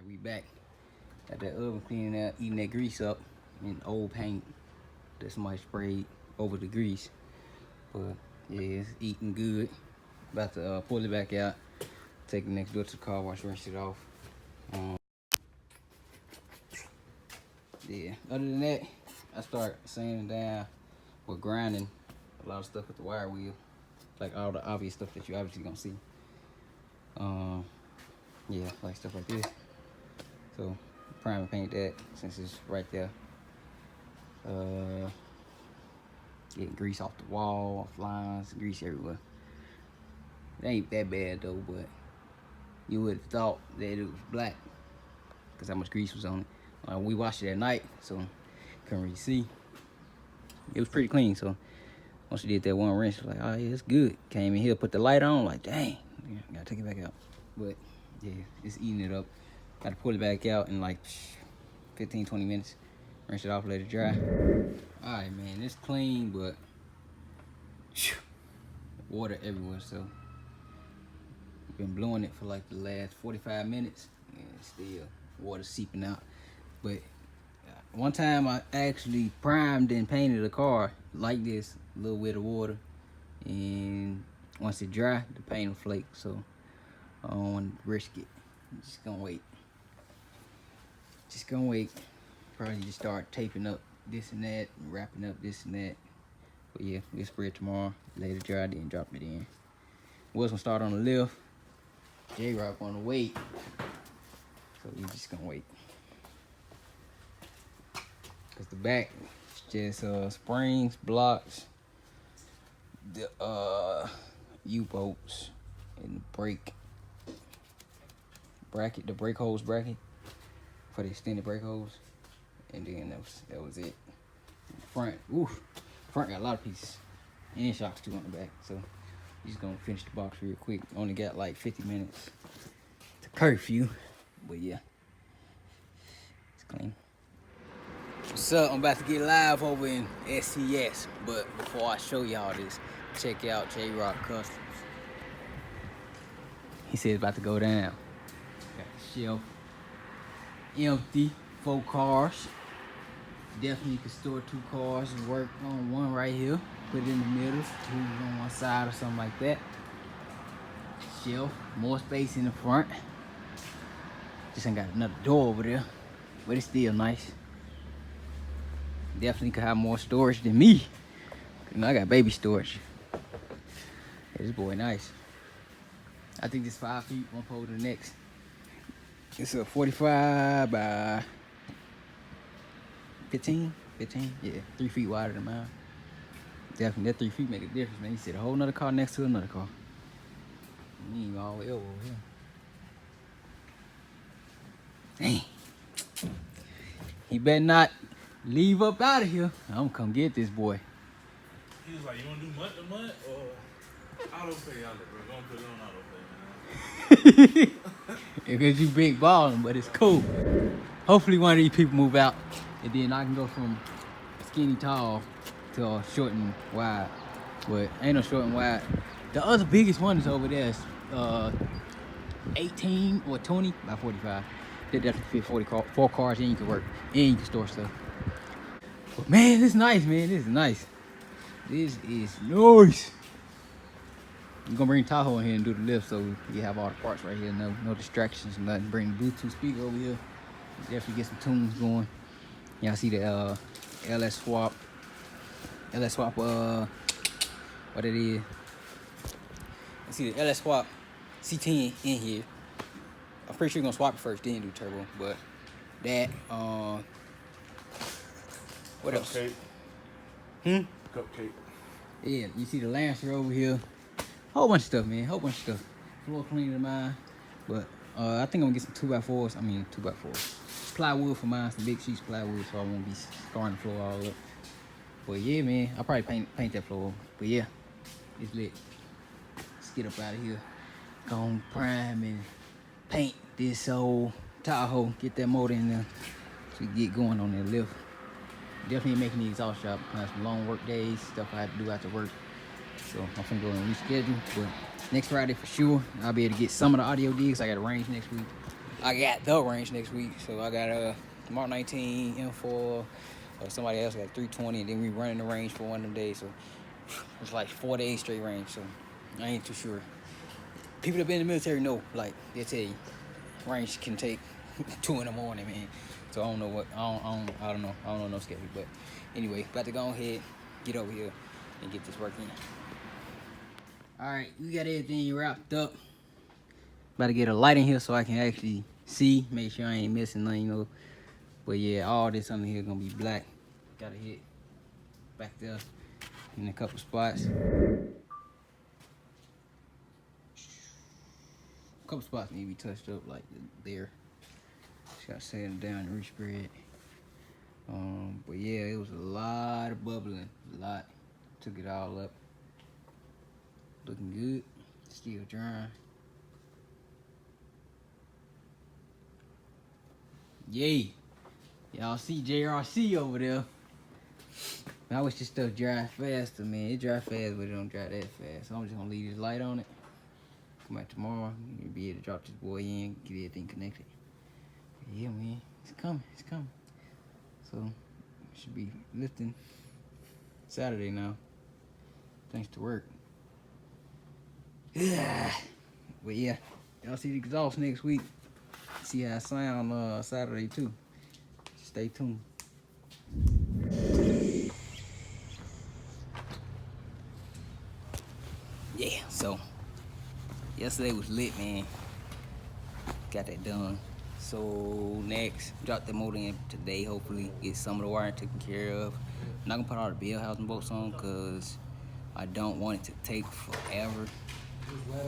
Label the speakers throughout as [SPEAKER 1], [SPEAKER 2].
[SPEAKER 1] we back. Got that oven cleaning out, eating that grease up and old paint that somebody sprayed over the grease. But yeah, it's eating good. About to pull it back out, take it next door to the car wash, rinse it off. Yeah, other than that, I start sanding down with grinding a lot of stuff with the wire wheel, like all the obvious stuff that you obviously gonna see. Yeah, like stuff like this. So prime and paint that since it's right there. Getting grease off the wall, off lines, grease everywhere. It ain't that bad though, but you would have thought that it was black because how much grease was on it. We washed it at night, so couldn't really see. It was pretty clean, so once you did that one rinse, like, oh yeah, it's good. Came in here, put the light on, like, dang, yeah, gotta take it back out. But yeah, it's eating it up. Gotta pull it back out in like 15, 20 minutes. Rinse it off, let it dry. All right, man, it's clean, but water everywhere, so been blowing it for like the last 45 minutes and still water seeping out. But one time I actually primed and painted a car like this, a little bit of water, and once it dry, the paint will flake, so I don't want to risk it. I'm just gonna wait. Probably just start taping up this and that, and wrapping up this and that. But yeah, we'll spray it tomorrow, let it dry, then drop it in. Was gonna start on the lift. Jrock on the wait, so we just gonna wait. Cause the back is just springs, blocks, the U-bolts, and the brake bracket, the brake hose bracket for the extended brake hose, and then that was it. Front, front got a lot of pieces and shocks too on the back, so just gonna finish the box real quick. Only got like 50 minutes to curfew, but yeah, it's clean. What's up? I'm about to get live over in SCS, but before I show y'all this, check out Jrock Customs. He said it's about to go down. Got the shelf empty, 4 cars. Definitely could store 2 cars and work on one right here. Put it in the middle, 2 on one side or something like that. Shelf, more space in the front. Just ain't got another door over there, but it's still nice. Definitely could have more storage than me. You know, I got baby storage. Yeah, this boy nice. I think this 5 feet, one pole to the next. It's a 45 by 15, yeah, 3 feet wider than mine. Definitely, that 3 feet make a difference, man. He said a whole nother car next to another car. We ain't all the way over here. Dang. He better not leave up out of here. I'm gonna come get this boy.
[SPEAKER 2] He was like, you wanna do month to month or auto pay on it, bro? Gonna put it on auto pay, man.
[SPEAKER 1] Because you big ballin', but it's cool. Hopefully one of these people move out, and then I can go from skinny tall to short and wide. But ain't no short and wide. The other biggest one is over there. Is 18 or 20 by 45. That definitely fit 4 cars, and you can work, and you can store stuff. But man, this is nice, man. This is nice. This is nice. I'm gonna bring Tahoe in here and do the lift, so you have all the parts right here. No distractions, nothing. Bring the Bluetooth speaker over here. Definitely get some tunes going. Y'all see the LS swap. What it is? You see the LS swap C10 in here. I'm pretty sure you're gonna swap it first, then do turbo. But that, what else?
[SPEAKER 2] Cupcake. Cupcake.
[SPEAKER 1] Yeah, you see the Lancer over here. Whole bunch of stuff, man. Whole bunch of stuff. Floor cleaner than mine. But I think I'm gonna get some 2x4s. I mean 2x4s. Plywood for mine, some big sheets of plywood, so I won't be scarring the floor all up. But yeah, man, I'll probably paint that floor. But yeah, it's lit. Let's get up out of here. Go on prime and paint this old Tahoe. Get that motor in there so we get going on that lift. Definitely making the exhaust shop. I have some long work days, stuff I have to do after work. So I'm finna go and reschedule. But next Friday for sure, I'll be able to get some of the audio digs. I got a range next week. I got the range next week. So I got Mark 19, M4, somebody else got 320, and then we running the range for one of them days. So it's like 4 days straight range. So I ain't too sure. People that been in the military know, like they tell you, range can take 2 in the morning, man. So I don't know what I don't know no schedule. But anyway, about to go ahead, get over here, and get this work in. All right, we got everything wrapped up. About to get a light in here so I can actually see, make sure I ain't missing nothing, you know. But yeah, all this under here gonna be black. Gotta hit back there in a couple spots. A couple spots need to be touched up, like there. Just gotta sand it down and respread. But yeah, it was a lot of bubbling, a lot. Took it all up. Looking good, still drying. Yay! Y'all see JRC over there. I wish this stuff dry faster, man. It dry fast, but it don't dry that fast. So I'm just gonna leave this light on it. Come back tomorrow, you'll be able to drop this boy in, get everything connected. Yeah, man, it's coming, it's coming. So, should be lifting Saturday now, thanks to work. Yeah, but yeah, y'all see the exhaust next week. See how I sound Saturday too. Stay tuned. Yeah, so yesterday was lit, man. Got that done. So next, drop the motor in today, hopefully get some of the wiring taken care of. I'm not gonna put all the bell housing bolts on because I don't want it to take forever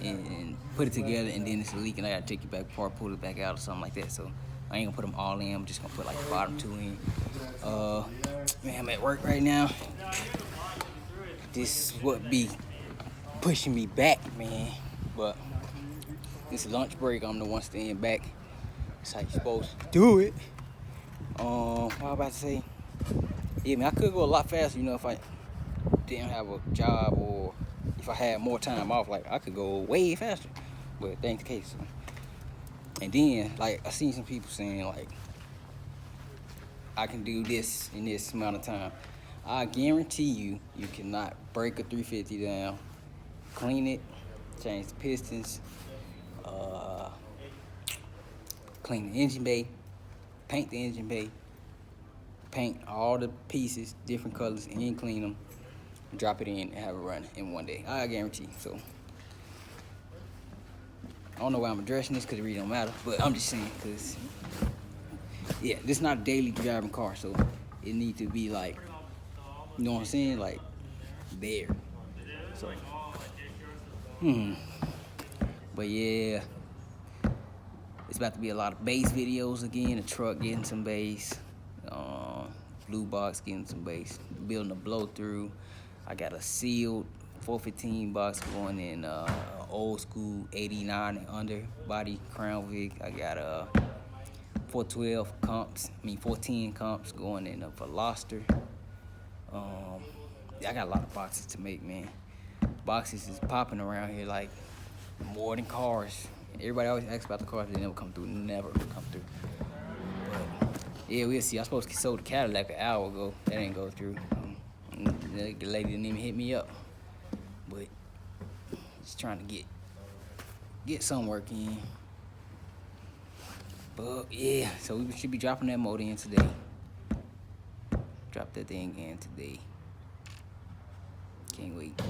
[SPEAKER 1] and put it together, and then it's a leak and I gotta take it back apart, pull it back out or something like that. So I ain't gonna put them all in. I'm just gonna put like the bottom 2 in. Man, I'm at work right now. This is what be pushing me back, man. But this lunch break, I'm the one staying back. That's how you supposed to do it. What I was about to say? Yeah, man, I could go a lot faster, you know, if I didn't have a job or if I had more time off. Like, I could go way faster. But that ain't the case. And then, like, I seen some people saying, like, I can do this in this amount of time. I guarantee you, you cannot break a 350 down, clean it, change the pistons, clean the engine bay, paint the engine bay, paint all the pieces, different colors, and then clean them, drop it in, and have it run in one day. I guarantee. So I don't know why I'm addressing this because it really don't matter, but I'm just saying because, yeah, this is not a daily driving car, so it needs to be like, you know what I'm saying, like there. So, but yeah, it's about to be a lot of bass videos again. The truck getting some bass, blue box getting some bass, building a blow through. I got a sealed 415 box going in old school 89 and under body Crown Vic. I got a 412 comps, 410 comps going in a Veloster. I got a lot of boxes to make, man. Boxes is popping around here like more than cars. Everybody always asks about the cars, they never come through. Never come through. But yeah, we'll see. I was supposed to sold the Cadillac an hour ago. That didn't go through. The lady didn't even hit me up. But just trying to get some work in. But yeah, so we should be dropping that motor in today. Drop that thing in today. Can't wait.